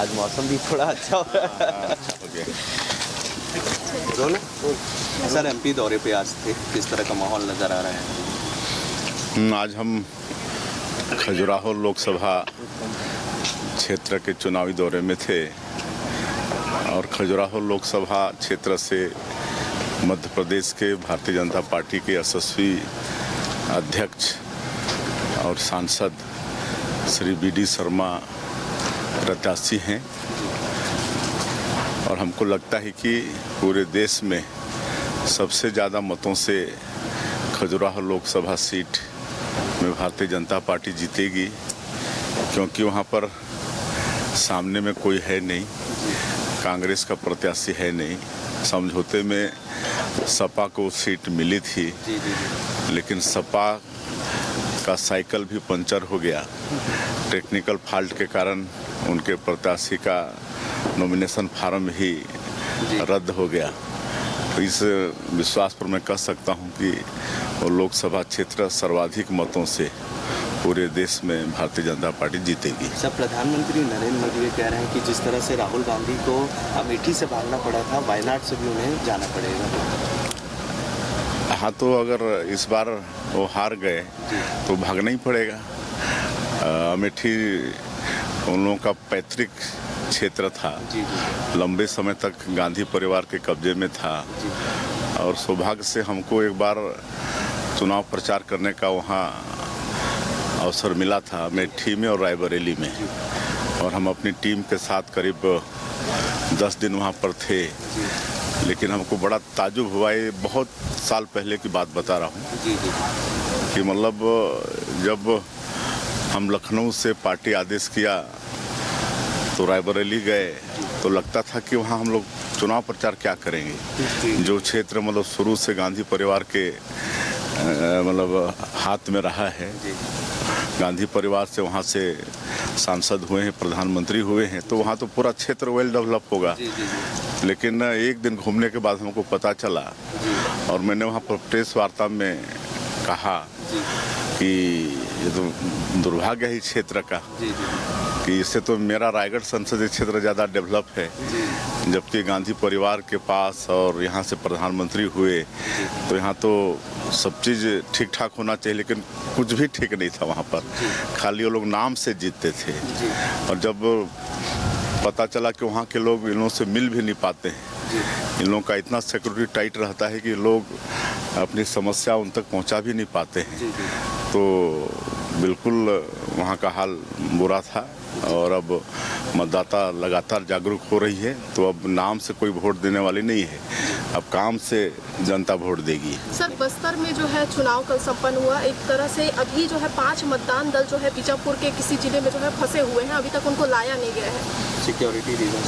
आज मौसम भी थोड़ा अच्छा हो रहा है। सर एमपी दौरे पे आज थे, किस तरह का माहौल नज़र आ रहा है? आज हम खजुराहो लोकसभा क्षेत्र के चुनावी दौरे में थे और खजुराहो लोकसभा क्षेत्र से मध्य प्रदेश के भारतीय जनता पार्टी के यशस्वी अध्यक्ष और सांसद श्री बी.डी. शर्मा प्रत्याशी हैं और हमको लगता है कि पूरे देश में सबसे ज़्यादा मतों से खजुराहो लोकसभा सीट में भारतीय जनता पार्टी जीतेगी, क्योंकि वहाँ पर सामने में कोई है नहीं, कांग्रेस का प्रत्याशी है नहीं। समझौते में सपा को सीट मिली थी, लेकिन सपा का साइकिल भी पंचर हो गया। टेक्निकल फॉल्ट के कारण उनके प्रत्याशी का नॉमिनेशन फार्म ही रद्द हो गया। तो इस विश्वास पर मैं कह सकता हूं कि वो लोकसभा क्षेत्र सर्वाधिक मतों से पूरे देश में भारतीय जनता पार्टी जीतेगी। सर, प्रधानमंत्री नरेंद्र मोदी कह रहे हैं कि जिस तरह से राहुल गांधी को अमेठी से भागना पड़ा था, वायनाड से भी उन्हें जाना पड़ेगा। हाँ, तो अगर इस बार वो हार गए तो भागना ही पड़ेगा। अमेठी उन लोगों का पैतृक क्षेत्र था, लंबे समय तक गांधी परिवार के कब्जे में था और सौभाग्य से हमको एक बार चुनाव प्रचार करने का वहाँ अवसर मिला था, अमेठी में और रायबरेली में, और हम अपनी टीम के साथ करीब 10 दिन वहाँ पर थे। लेकिन हमको बड़ा ताजुब हुआ, ये बहुत साल पहले की बात बता रहा हूँ कि मतलब जब हम लखनऊ से पार्टी आदेश किया तो रायबरेली गए तो लगता था कि वहाँ हम लोग चुनाव प्रचार क्या करेंगे। जो क्षेत्र मतलब शुरू से गांधी परिवार के मतलब हाथ में रहा है, गांधी परिवार से वहाँ से सांसद हुए हैं, प्रधानमंत्री हुए हैं, तो वहाँ तो पूरा क्षेत्र वेल डेवलप होगा। लेकिन एक दिन घूमने के बाद हमको पता चला और मैंने वहाँ पर प्रेस वार्ता में कहा कि ये तो दुर्भाग्य है इस क्षेत्र का कि इससे तो मेरा रायगढ़ संसदीय क्षेत्र ज़्यादा डेवलप है, जबकि गांधी परिवार के पास और यहाँ से प्रधानमंत्री हुए तो यहाँ तो सब चीज़ ठीक ठाक होना चाहिए, लेकिन कुछ भी ठीक नहीं था वहाँ पर। खाली वो लोग नाम से जीतते थे और जब पता चला कि वहाँ के लोग इन लोगों से मिल भी नहीं पाते हैं, इन लोगों का इतना सिक्योरिटी टाइट रहता है कि लोग अपनी समस्या उन तक पहुँचा भी नहीं पाते हैं, तो बिल्कुल वहाँ का हाल बुरा था। और अब मतदाता लगातार जागरूक हो रही है, तो अब नाम से कोई वोट देने वाली नहीं है, अब काम से जनता वोट देगी। सर, बस्तर में जो है चुनाव कल संपन्न हुआ, एक तरह से अभी जो है 5 मतदान दल जो है बीजापुर के किसी जिले में जो है फंसे हुए हैं, अभी तक उनको लाया नहीं गया है। सिक्योरिटी रीजन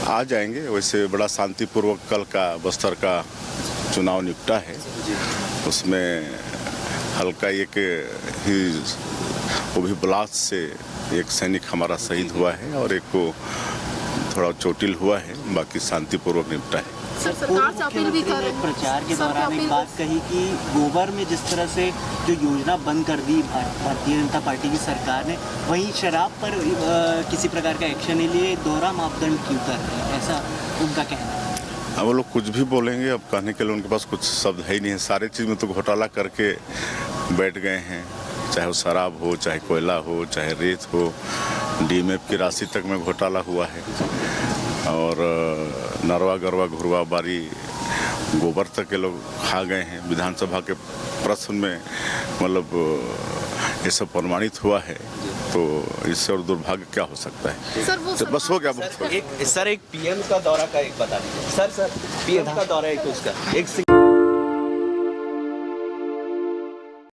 आ जाएंगे। वैसे बड़ा शांतिपूर्वक कल का बस्तर का चुनाव निपटा है, उसमें हल्का एक ही वो भी ब्लास्ट से एक सैनिक हमारा शहीद हुआ है और एक को थोड़ा चोटिल हुआ है, बाकी शांतिपूर्वक निपटा है। सर, सरकार से अपील भी कर रहे हैं। प्रचार के दौरान एक बात कही कि गोबर में जिस तरह से जो योजना बंद कर दी भारतीय जनता पार्टी की सरकार ने, वहीं शराब पर किसी प्रकार का एक्शन नहीं लिए, दोहरा मापदंड क्यों कर रहे हैं, ऐसा उनका कहना है। अब वो लोग कुछ भी बोलेंगे, अब कहने के लिए उनके पास कुछ शब्द है ही नहीं है। सारे चीज़ में तो घोटाला करके बैठ गए हैं, चाहे वो शराब हो, चाहे कोयला हो, चाहे रेत हो, डीएमएफ की राशि तक में घोटाला हुआ है और नरवा गरवा घुरवा बारी गोबर तक के लोग खा गए हैं। विधानसभा के प्रश्न में मतलब ये सब प्रमाणित हुआ है, तो इससे और दुर्भाग्य क्या हो सकता है। सर, वो तो बस हो गया। एक पीएम का दौरा का एक बता दीजिए। सर पीएम का दौरा एक उसका एक